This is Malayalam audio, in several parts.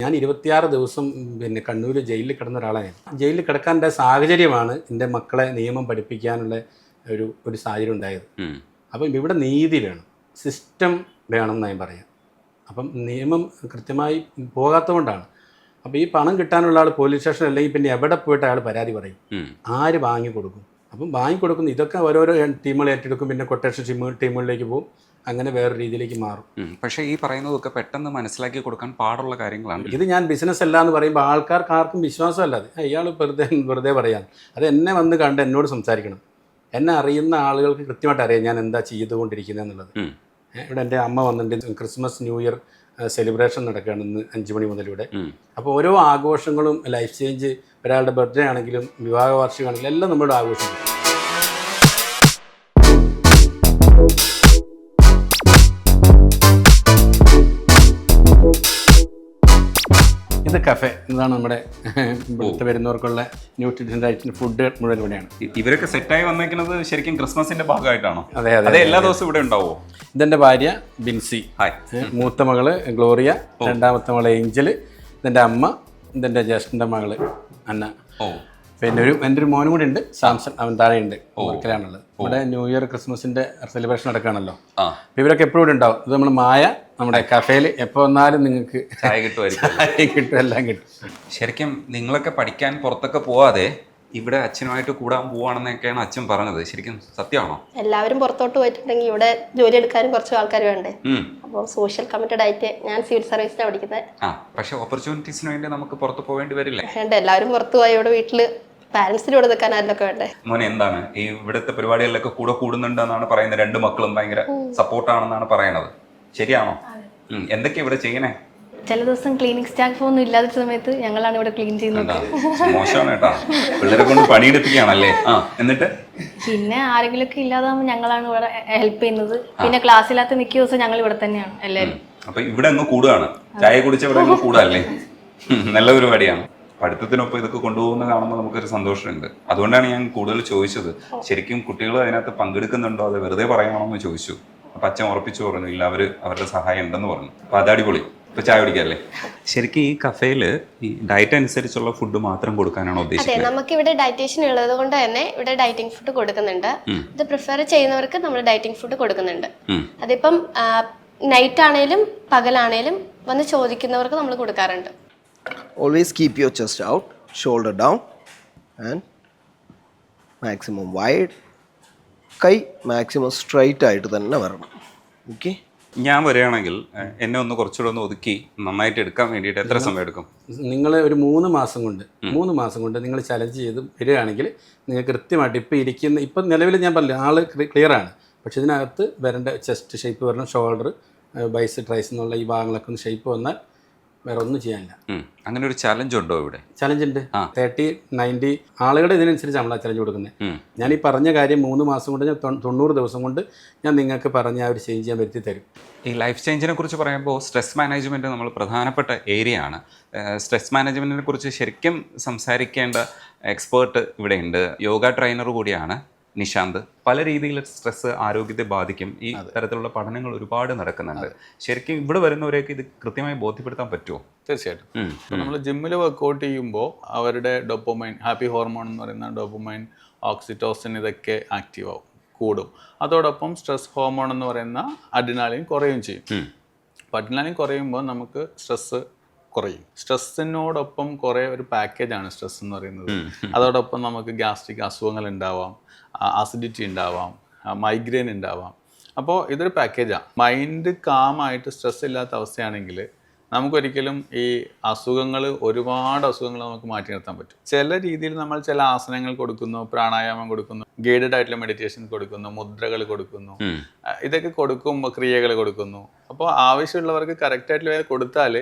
ഞാൻ 26 ദിവസം പിന്നെ കണ്ണൂർ ജയിലിൽ കിടന്ന ഒരാളാണ്. ജയിലിൽ കിടക്കാൻ്റെ സാഹചര്യമാണ് എൻ്റെ മക്കളെ നിയമം പഠിപ്പിക്കാനുള്ള ഒരു സാഹചര്യം ഉണ്ടായത്. അപ്പം ഇവിടെ നീതി വേണം, സിസ്റ്റം വേണം എന്ന് ഞാൻ പറയാം. അപ്പം നിയമം കൃത്യമായി പോകാത്തതുകൊണ്ടാണ്. അപ്പോൾ ഈ പണം കിട്ടാനുള്ള ആൾ പോലീസ് സ്റ്റേഷൻ അല്ലെങ്കിൽ പിന്നെ എവിടെ പോയിട്ട് അയാൾ പരാതി പറയും, ആര് വാങ്ങിക്കൊടുക്കും? അപ്പം വാങ്ങിക്കൊടുക്കുന്ന ഇതൊക്കെ ഓരോരോ ടീമുകൾ ഏറ്റെടുക്കും, പിന്നെ കൊട്ടേഷൻ ടീമുകളിലേക്ക് പോകും, അങ്ങനെ വേറെ രീതിയിലേക്ക് മാറും. പക്ഷേ ഈ പറയുന്നതൊക്കെ പെട്ടെന്ന് മനസ്സിലാക്കി കൊടുക്കാൻ പാടുള്ള കാര്യങ്ങളാണ്. ഇത് ഞാൻ ബിസിനസ് അല്ല എന്ന് പറയുമ്പോൾ ആൾക്കാർക്ക് ആർക്കും വിശ്വാസമല്ല. അത് ഇയാൾ വെറുതെ പറയാം. അത് എന്നെ വന്ന് കണ്ട് എന്നോട് സംസാരിക്കണം. എന്നെ അറിയുന്ന ആളുകൾക്ക് കൃത്യമായിട്ട് അറിയാം ഞാൻ എന്താ ചെയ്തുകൊണ്ടിരിക്കുന്നത് എന്നുള്ളത്. ഇവിടെ എൻ്റെ അമ്മ വന്നിട്ടുണ്ട്, ക്രിസ്മസ് ന്യൂ ഇയർ സെലിബ്രേഷൻ നടക്കുകയാണ് ഇന്ന് 5 മണി മുതൽ ഇവിടെ. അപ്പോൾ ഓരോ ആഘോഷങ്ങളും ലൈഫ് ചേഞ്ച്, ഒരാളുടെ ബർത്ത്ഡേ ആണെങ്കിലും വിവാഹ വാർഷികമാണെങ്കിലും എല്ലാം നമ്മുടെ ആഘോഷിക്കും. ഇത് കഫേ, ഇതാണ് നമ്മുടെ ഇവിടുത്തെ വരുന്നവർക്കുള്ള ന്യൂട്രീഷൻ ഡയറ്റിന് ഫുഡ് മുഴുവൻ ഇവിടെയാണ്. ഇവരൊക്കെ സെറ്റായി വന്നേക്കുന്നത് ശരിക്കും ക്രിസ്മസിന്റെ ഭാഗമായിട്ടാണോ? അതെ അതെ അതെ. എല്ലാ ദിവസവും ഇവിടെ ഉണ്ടാവോ? ഇതെൻ്റെ ഭാര്യ ബിൻസി, മൂത്ത മകള് ഗ്ലോറിയ, രണ്ടാമത്തെ മകള് ഏഞ്ചല്, ഇതെൻ്റെ അമ്മ, ഇതെൻ്റെ ജ്യേഷ്ഠൻ്റെ മകള് അന്ന, പിന്നെ എൻ്റെ ഒരു മോനും കൂടി ഉണ്ട്, സാംസൺ, അവൻ താഴെയുണ്ട്, വർക്കലാണുള്ളത്. ഇവിടെ ന്യൂ ഇയർ ക്രിസ്മസിന്റെ സെലിബ്രേഷൻ നടക്കുകയാണല്ലോ. അപ്പോൾ ഇവരൊക്കെ എപ്പോഴും ഇവിടെ ഉണ്ടാവും. ഇത് നമ്മൾ മായ നമ്മുടെ കഫേയിൽ എപ്പോൾ വന്നാലും നിങ്ങൾക്ക് ചായ കിട്ടും, എല്ലാം കിട്ടും. ശരിക്കും നിങ്ങളൊക്കെ പഠിക്കാൻ പുറത്തൊക്കെ പോവാതെ ഇവിടെ അച്ഛനുമായിട്ട് കൂടാൻ പോവാണെന്നൊക്കെയാണ് അച്ഛൻ പറഞ്ഞത്. ശരിക്കും സത്യമാണോ? എല്ലാവരും പുറത്തോട്ട് പോയിട്ടുണ്ടെങ്കിൽ ഇവിടെ ജോലി എടുക്കാനും കുറച്ച് ആൾക്കാർ വേണ്ടേ. അപ്പോൾ സോഷ്യൽ കമ്മിറ്റഡ് ആയിട്ട് ഞാൻ സിവിൽ സർവീസിലാണ് പഠിക്കുന്നത്. പക്ഷെ ഓപ്പർച്യൂണിറ്റീസിന് വേണ്ടി നമുക്ക് പുറത്ത് പോവേണ്ടി വരില്ലേ? വേണ്ട, എല്ലാവരും പുറത്ത് പോയി ഇവിടെ വീട്ടില് പാരന്റ്സിന് ഇവിടെ നിൽക്കാൻ ആരിലൊക്കെ വേണ്ടേ. മോനെ എന്താണ് ഈ ഇവിടുത്തെ പരിപാടികളിലൊക്കെ കൂടുന്നുണ്ടെന്നാണ് പറയുന്നത്. 2 മക്കളും ഭയങ്കര സപ്പോർട്ടാണെന്നാണ് പറയണത്. ശരിയാണോ? എന്തൊക്കെയാ ഇവിടെ ചെയ്യണേ? ചില ദിവസം ക്ലീനിങ് സ്റ്റാഫ് ഒന്നും ഇല്ലാത്ത സമയത്ത് ഞങ്ങളാണ് ഇവിടെ ക്ലീൻ ചെയ്യുന്നത്. മോശമാണ് കേട്ടാ, പിള്ളേരെ കൊണ്ട് പണിയെടുപ്പിക്കുകയാണല്ലേ. എന്നിട്ട് പിന്നെ ആരെങ്കിലും ഒക്കെ ഇല്ലാതാകുമ്പോൾ ഞങ്ങളാണ് ഇവിടെ ഹെൽപ്പ് ചെയ്യുന്നത്. പിന്നെ ക്ലാസ്സില്ലാത്ത മിക്ക ദിവസം ഞങ്ങൾ ഇവിടെ തന്നെയാണ് എല്ലാവരും. അപ്പൊ ഇവിടെ അങ്ങ് കൂടുകയാണ്, ചായ കുടിച്ച ഇവിടെ അങ്ങ് കൂടാല്ലേ. നല്ല പരിപാടിയാണ്. പഠിത്തത്തിനൊപ്പം ഇതൊക്കെ കൊണ്ടുപോകുന്ന കാണുമ്പോൾ നമുക്കൊരു സന്തോഷമുണ്ട്. അതുകൊണ്ടാണ് ഞാൻ കൂടുതൽ ചോദിച്ചത്. ശരിക്കും കുട്ടികൾ അതിനകത്ത് പങ്കെടുക്കുന്നുണ്ടോ, അത് വെറുതെ പറയണമെന്ന് ചോദിച്ചു. അപ്പൊ അച്ഛൻ ഉറപ്പിച്ചു പറഞ്ഞു ഇല്ല, അവരുടെ സഹായം ഉണ്ടെന്ന് പറഞ്ഞു. അപ്പൊ അത് അടിപൊളി. ഇപ്പൊ ചായ കുടിക്കാല്ലേ? ശരിക്കും ഈ കഫേയില് ഈ ഡയറ്റ് അനുസരിച്ചുള്ള ഫുഡ് മാത്രം കൊടുക്കാനാണോ ഉദ്ദേശിക്കുന്നത്? അതെ, നമുക്ക് ഇവിടെ ഡയറ്റീഷ്യൻ ഉള്ളത് കൊണ്ട് തന്നെ ഇവിടെ ഡയറ്റിംഗ് ഫുഡ് കൊടുക്കുന്നുണ്ട്. ഇത് പ്രിഫർ ചെയ്യുന്നവർക്ക് നമ്മൾ ഡയറ്റിംഗ് ഫുഡ് കൊടുക്കുന്നുണ്ട്. അതിപ്പം നൈറ്റ് ആണേലും പകലാണേലും വന്ന് ചോദിക്കുന്നവർക്ക് നമ്മൾ കൊടുക്കാറുണ്ട്. Always keep your chest out, shoulder down and maximum wide. കൈ മാക്സിമം സ്ട്രൈറ്റ് ആയിട്ട് തന്നെ വരണം. ഓക്കെ, ഞാൻ വരികയാണെങ്കിൽ എന്നെ ഒന്ന് കുറച്ചുകൂടെ ഒന്ന് ഒതുക്കി നന്നായിട്ട് എടുക്കാൻ വേണ്ടിയിട്ട് എത്ര സമയം എടുക്കും? നിങ്ങൾ ഒരു 3 മാസം കൊണ്ട് നിങ്ങൾ ചലഞ്ച് ചെയ്ത് വരികയാണെങ്കിൽ നിങ്ങൾക്ക് കൃത്യമായിട്ട് ഇപ്പം നിലവിൽ ഞാൻ പറഞ്ഞില്ല ആള് ക്ലിയർ ആണ്. പക്ഷെ ഇതിനകത്ത് വരേണ്ട ചെസ്റ്റ് ഷേപ്പ് വരണം, ഷോൾഡർ, ബൈസ്, ട്രൈസ് എന്നുള്ള ഈ ഭാഗങ്ങളൊക്കെ ഒന്ന് ഷേപ്പ് വന്നാൽ വേറെ ഒന്നും ചെയ്യാനില്ല. അങ്ങനെ ഒരു ചലഞ്ച് ഉണ്ടോ ഇവിടെ? ചലഞ്ച് ഉണ്ട്. 30, 90 ആളുകളുടെ ഇതിനനുസരിച്ച് നമ്മളാ ചലഞ്ച് കൊടുക്കുന്നത്. ഞാൻ ഈ പറഞ്ഞ കാര്യം 3 മാസം കൊണ്ട്, ഞാൻ 90 ദിവസം കൊണ്ട് ഞാൻ നിങ്ങൾക്ക് പറഞ്ഞ ആ ഒരു ചേഞ്ച് ഞാൻ വരുത്തി തരും. ഈ ലൈഫ് ചേഞ്ചിനെ കുറിച്ച് പറയുമ്പോൾ സ്ട്രെസ് മാനേജ്മെൻറ്റ് നമ്മൾ പ്രധാനപ്പെട്ട ഏരിയ ആണ്. സ്ട്രെസ് മാനേജ്മെൻറ്റിനെ കുറിച്ച് ശരിക്കും സംസാരിക്കേണ്ട എക്സ്പേർട്ട് ഇവിടെയുണ്ട്. യോഗ ട്രെയിനർ കൂടിയാണ് നിശാന്ത്. പല രീതിയിൽ സ്ട്രെസ് ആരോഗ്യത്തെ ബാധിക്കും. ഈ തരത്തിലുള്ള പഠനങ്ങൾ ഒരുപാട് നടക്കുന്നുണ്ട്. ശരിക്കും ഇവിടെ വരുന്നവരെയൊക്കെ ഇത് കൃത്യമായി ബോധ്യപ്പെടുത്താൻ പറ്റുമോ? തീർച്ചയായിട്ടും. നമ്മൾ ജിമ്മിൽ വർക്കൗട്ട് ചെയ്യുമ്പോൾ അവരുടെ ഡോപ്പമൈൻ, ഹാപ്പി ഹോർമോൺ എന്ന് പറയുന്ന ഡോപ്പമൈൻ, ഓക്സിറ്റോസിൻ, ഇതൊക്കെ ആക്റ്റീവ് ആവും, കൂടും. അതോടൊപ്പം സ്ട്രെസ് ഹോർമോൺ എന്ന് പറയുന്ന അഡ്രിനാലിൻ കുറയുകയും ചെയ്യും. അപ്പോൾ അഡ്രിനാലിൻ കുറയുമ്പോൾ നമുക്ക് സ്ട്രെസ് കുറയും. സ്ട്രെസ്സിനോടൊപ്പം കുറേ ഒരു പാക്കേജാണ് സ്ട്രെസ് എന്ന് പറയുന്നത്. അതോടൊപ്പം നമുക്ക് ഗ്യാസ്ട്രിക് അസുഖങ്ങൾ ഉണ്ടാവാം, അസിഡിറ്റി ഉണ്ടാവാം, മൈഗ്രെയിൻ ഉണ്ടാവാം. അപ്പോൾ ഇതൊരു പാക്കേജാണ്. മൈൻഡ് കാമായിട്ട് സ്ട്രെസ് ഇല്ലാത്ത അവസ്ഥയാണെങ്കിൽ നമുക്കൊരിക്കലും ഈ ഒരുപാട് അസുഖങ്ങൾ നമുക്ക് മാറ്റി നിർത്താൻ പറ്റും. ചില രീതിയിൽ നമ്മൾ ചില ആസനങ്ങൾ കൊടുക്കുന്നു, പ്രാണായാമം കൊടുക്കുന്നു, ഗൈഡഡ് ആയിട്ടുള്ള മെഡിറ്റേഷൻ കൊടുക്കുന്നു, മുദ്രകൾ കൊടുക്കുന്നു, ഇതൊക്കെ കൊടുക്കുമ്പോൾ ക്രിയകൾ കൊടുക്കുന്നു. അപ്പോൾ ആവശ്യമുള്ളവർക്ക് കറക്റ്റായിട്ടുള്ള കൊടുത്താൽ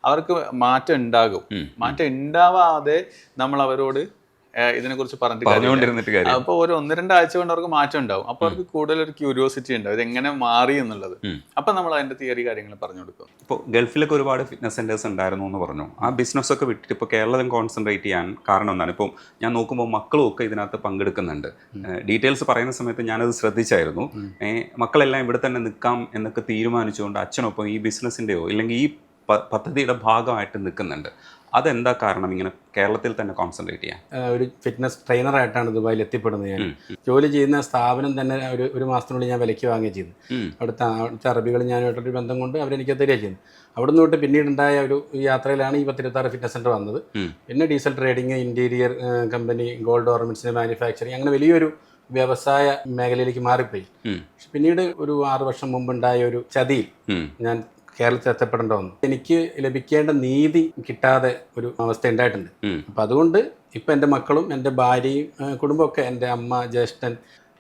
അവർക്ക് മാറ്റം ഉണ്ടാകും. മാറ്റം ഉണ്ടാവാതെ നമ്മൾ അവരോട് ഇതിനെക്കുറിച്ച് പറഞ്ഞുകൊണ്ടിരുന്നിട്ട് കാര്യം. അപ്പോൾ ഒരു 1-2 ആഴ്ച കൊണ്ട് അവർക്ക് മാറ്റം ഉണ്ടാവും. അപ്പോൾ അവർക്ക് കൂടുതൽ ഒരു ക്യൂരിയോസിറ്റി ഉണ്ടാവും ഇതെങ്ങനെ മാറി എന്നുള്ളത്. അപ്പം നമ്മൾ അതിൻ്റെ തിയറി കാര്യങ്ങൾ പറഞ്ഞു കൊടുക്കും. ഇപ്പോൾ ഗൾഫിലൊക്കെ ഒരുപാട് ഫിറ്റ്നസ് സെൻറ്റേഴ്സ് ഉണ്ടായിരുന്നു എന്ന് പറഞ്ഞു. ആ ബിസിനസ്സൊക്കെ വിട്ടിട്ട് ഇപ്പോൾ കേരളം കോൺസെൻട്രേറ്റ് ചെയ്യാൻ കാരണം എന്താണ്? ഇപ്പം ഞാൻ നോക്കുമ്പോൾ മക്കളും ഒക്കെ ഇതിനകത്ത് പങ്കെടുക്കുന്നുണ്ട്. ഡീറ്റെയിൽസ് പറയുന്ന സമയത്ത് ഞാനത് ശ്രദ്ധിച്ചായിരുന്നു. മക്കളെല്ലാം ഇവിടെ തന്നെ നിൽക്കാം എന്നൊക്കെ തീരുമാനിച്ചുകൊണ്ട് അച്ഛനൊപ്പം ഈ ബിസിനസ്സിൻ്റെയോ ഇല്ലെങ്കിൽ ഈ പദ്ധതിയുടെ ഭാഗമായിട്ട് നിൽക്കുന്നുണ്ട്. അതെന്താ കാരണം ഇങ്ങനെ കേരളത്തിൽ തന്നെ കോൺസെൻട്രേറ്റ് ചെയ്യാൻ? ഒരു ഫിറ്റ്നസ് ട്രെയിനറായിട്ടാണ് ദുബായിൽ എത്തിപ്പെടുന്നത്. ഞാൻ ജോലി ചെയ്യുന്ന സ്ഥാപനം തന്നെ ഒരു മാസത്തിനുള്ളിൽ ഞാൻ വിലയ്ക്ക് വാങ്ങുകയും ചെയ്തു. അവിടുത്തെ അറബികൾ ഞാനായിട്ടൊരു ബന്ധം കൊണ്ട് അവരെനിക്ക് തരികയും ചെയ്യുന്നു. അവിടുന്ന് തൊട്ട് പിന്നീടുണ്ടായ ഒരു യാത്രയിലാണ് ഈ 1026 ഫിറ്റ്നസ് സെൻ്റർ വന്നത്. പിന്നെ diesel trading, interior company, gold ഓർണമെൻറ്റ്സിൻ്റെ മാനുഫാക്ചറിങ്, അങ്ങനെ വലിയൊരു വ്യവസായ മേഖലയിലേക്ക് മാറിപ്പോയി. പക്ഷെ പിന്നീട് ഒരു 6 വർഷം മുമ്പുണ്ടായ ഒരു ചതിയിൽ ഞാൻ കേരളത്തിൽ എത്തപ്പെടേണ്ട വന്നു. എനിക്ക് ലഭിക്കേണ്ട നീതി കിട്ടാതെ ഒരു അവസ്ഥ ഉണ്ടായിട്ടുണ്ട്. അപ്പം അതുകൊണ്ട് ഇപ്പം എൻ്റെ മക്കളും എൻ്റെ ഭാര്യയും കുടുംബമൊക്കെ, എൻ്റെ അമ്മ, ജ്യേഷ്ഠൻ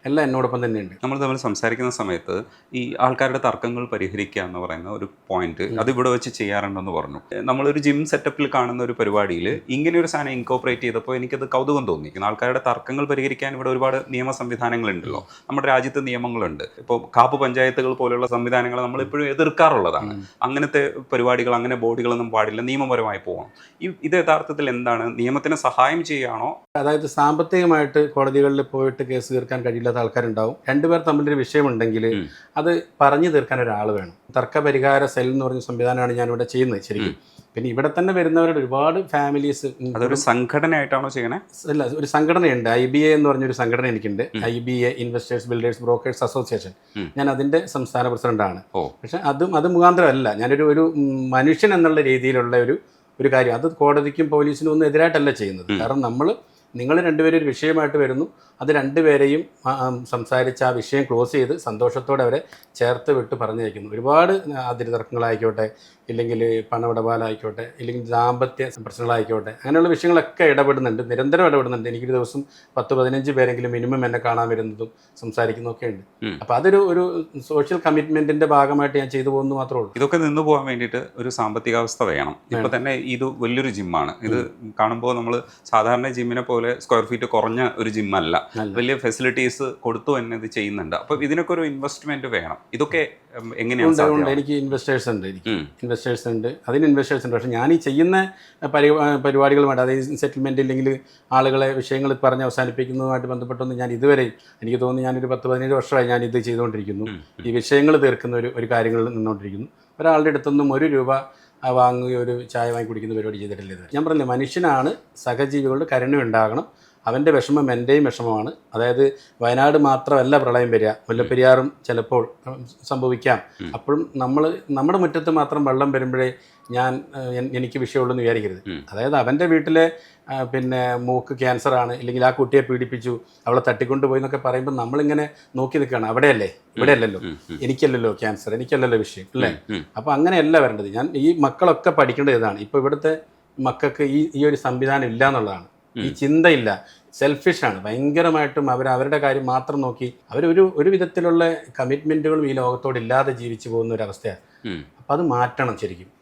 എല്ലാം എന്നോടൊപ്പം തന്നെയുണ്ട്. നമ്മൾ തമ്മിൽ സംസാരിക്കുന്ന സമയത്ത് ഈ ആൾക്കാരുടെ തർക്കങ്ങൾ പരിഹരിക്കുക എന്ന് പറയുന്ന ഒരു പോയിന്റ് അത് ഇവിടെ വെച്ച് ചെയ്യാറുണ്ടെന്ന് പറഞ്ഞു. നമ്മളൊരു ജിം സെറ്റപ്പിൽ കാണുന്ന ഒരു പരിപാടിയിൽ ഇങ്ങനെ ഒരു സാധനം ഇൻകോപ്പറേറ്റ് ചെയ്തപ്പോൾ എനിക്കത് കൗതുകം തോന്നി. ആൾക്കാരുടെ തർക്കങ്ങൾ പരിഹരിക്കാൻ ഇവിടെ ഒരുപാട് നിയമ സംവിധാനങ്ങളുണ്ടല്ലോ. നമ്മുടെ രാജ്യത്ത് നിയമങ്ങളുണ്ട്. ഇപ്പോൾ കാപ്പ് പഞ്ചായത്തുകൾ പോലുള്ള സംവിധാനങ്ങൾ നമ്മളിപ്പോഴും എതിർക്കാറുള്ളതാണ്. അങ്ങനത്തെ പരിപാടികൾ, അങ്ങനെ ബോഡികളൊന്നും പാടില്ല, നിയമപരമായി പോകണം. ഇത് യഥാർത്ഥത്തിൽ എന്താണ്? നിയമത്തിന് സഹായം ചെയ്യുകയാണോ? അതായത് സാമ്പത്തികമായിട്ട് കോടതികളിൽ പോയിട്ട് കേസ് തീർക്കാൻ കഴിയില്ലാത്ത ആൾക്കാരുണ്ടാവും. രണ്ടുപേർ തമ്മിലൊരു വിഷയമുണ്ടെങ്കിൽ അത് പറഞ്ഞു തീർക്കാൻ ഒരാൾ വേണം. തർക്ക പരിഹാര സെൽ എന്ന് പറഞ്ഞ സംവിധാനമാണ് ഞാനിവിടെ ചെയ്യുന്നത് ശരിക്കും. പിന്നെ ഇവിടെ തന്നെ വരുന്നവരുടെ ഒരുപാട് ഫാമിലീസ്. അതൊരു സംഘടനയായിട്ടാണോ ചെയ്യണേ? അല്ല, ഒരു സംഘടനയുണ്ട്. IBA എന്ന് പറഞ്ഞൊരു സംഘടന എനിക്കുണ്ട്. IBA investors builders brokers association. ഞാൻ അതിൻ്റെ സംസ്ഥാന പ്രസിഡന്റാണ്. പക്ഷെ അത് മുഖാന്തരമല്ല, ഞാനൊരു മനുഷ്യൻ എന്നുള്ള രീതിയിലുള്ള ഒരു കാര്യം. അത് കോടതിക്കും പോലീസിനും ഒന്നും എതിരായിട്ടല്ല ചെയ്യുന്നത്. കാരണം നിങ്ങൾ രണ്ടുപേരും ഒരു വിഷയമായിട്ട് വരുന്നു, അത് രണ്ടുപേരെയും സംസാരിച്ച് ആ വിഷയം ക്ലോസ് ചെയ്ത് സന്തോഷത്തോടെ അവരെ ചേർത്ത് വിട്ട് പറഞ്ഞയക്കുന്നു. ഒരുപാട് അതിർതർക്കങ്ങളായിക്കോട്ടെ, ഇല്ലെങ്കിൽ പണമിടപാടായിക്കോട്ടെ, ഇല്ലെങ്കിൽ ദാമ്പത്യ പ്രശ്നങ്ങളായിക്കോട്ടെ, അങ്ങനെയുള്ള വിഷയങ്ങളൊക്കെ നിരന്തരം ഇടപെടുന്നുണ്ട്. എനിക്കൊരു ദിവസം 10-15 പേരെങ്കിലും മിനിമം എന്നെ കാണാൻ വരുന്നതും സംസാരിക്കുന്നതൊക്കെ ഉണ്ട്. അപ്പോൾ അതൊരു സോഷ്യൽ കമ്മിറ്റ്മെന്റിന്റെ ഭാഗമായിട്ട് ഞാൻ ചെയ്തു പോകുന്നു മാത്രമേ ഉള്ളൂ. ഇതൊക്കെ നിന്ന് പോകാൻ വേണ്ടിയിട്ട് ഒരു സാമ്പത്തികാവസ്ഥ വേണം. ഇപ്പൊ തന്നെ ഇത് വലിയൊരു ജിമ്മാണ്. ഇത് കാണുമ്പോൾ നമ്മൾ സാധാരണ ജിമ്മിനെ പോലെ സ്ക്വയർ ഫീറ്റ് കുറഞ്ഞ ഒരു ജിമ്മല്ല, വലിയ ഫെസിലിറ്റീസ് കൊടുത്തു തന്നെ ഇത് ചെയ്യുന്നുണ്ട്. അപ്പൊ ഇതിനൊക്കെ ഒരു ഇൻവെസ്റ്റ്മെന്റ് വേണം. ഇതൊക്കെ എങ്ങനെയാണ്? എനിക്ക് ഇൻവെസ്റ്റേഴ്സ് ഉണ്ട്. അതിന് ഇൻവെസ്റ്റേഴ്സ് ഉണ്ട്. പക്ഷെ ഞാൻ ഈ ചെയ്യുന്ന പരിപാടികളുമായിട്ട്, അതായത് സെറ്റിൽമെന്റ് ഇല്ലെങ്കിൽ ആളുകളെ വിഷയങ്ങൾ പറഞ്ഞ് അവസാനിപ്പിക്കുന്നതുമായിട്ട് ബന്ധപ്പെട്ടൊന്നും ഞാൻ ഇതുവരെ, എനിക്ക് തോന്നുന്നു ഞാനൊരു 10-17 വർഷമായി ഞാൻ ഇത് ചെയ്തുകൊണ്ടിരിക്കുന്നു. ഈ വിഷയങ്ങൾ തീർക്കുന്ന ഒരു കാര്യങ്ങളിൽ നിന്നുകൊണ്ടിരിക്കുന്നു. ഒരാളുടെ അടുത്തൊന്നും 1 രൂപ വാങ്ങുകയോ ഒരു ചായ വാങ്ങി കുടിക്കുന്ന പരിപാടി ചെയ്തിട്ടില്ല. ഞാൻ പറഞ്ഞില്ലേ, മനുഷ്യനാണ്, സഹജീവികളുടെ കരുണ ഉണ്ടാകണം. അവൻ്റെ വിഷമം എൻ്റെയും വിഷമമാണ്. അതായത് വയനാട് മാത്രമല്ല പ്രളയം വരിക, മുല്ലപ്പെരിയാറും ചിലപ്പോൾ സംഭവിക്കാം. അപ്പോഴും നമ്മുടെ മുറ്റത്ത് മാത്രം വെള്ളം വരുമ്പോഴേ എനിക്ക് വിഷയമുള്ളൂ എന്ന് വിചാരിക്കരുത്. അതായത് അവൻ്റെ വീട്ടിലെ പിന്നെ മൂക്ക് ക്യാൻസറാണ്, ഇല്ലെങ്കിൽ ആ കുട്ടിയെ പീഡിപ്പിച്ചു, അവളെ തട്ടിക്കൊണ്ടുപോയി എന്നൊക്കെ പറയുമ്പോൾ നമ്മളിങ്ങനെ നോക്കി നിൽക്കുകയാണ്. ഇവിടെയല്ലല്ലോ, എനിക്കല്ലല്ലോ ക്യാൻസർ, എനിക്കല്ലല്ലോ വിഷയം, അല്ലേ? അപ്പോൾ അങ്ങനെയല്ല വരേണ്ടത്. ഈ മക്കളൊക്കെ പഠിക്കേണ്ടത് ഇതാണ്. ഇപ്പോൾ ഇവിടുത്തെ മക്കൾക്ക് ഈ ഒരു സംവിധാനം ഇല്ല എന്നുള്ളതാണ്. ഈ ചിന്തയില്ല, സെൽഫിഷാണ് ഭയങ്കരമായിട്ടും. അവരുടെ കാര്യം മാത്രം നോക്കി ഒരു വിധത്തിലുള്ള കമ്മിറ്റ്മെന്റുകളും ഈ ലോകത്തോട് ഇല്ലാതെ ജീവിച്ചു പോകുന്ന ഒരു അവസ്ഥയാണ്. അപ്പം അത് മാറ്റണം ശരിക്കും.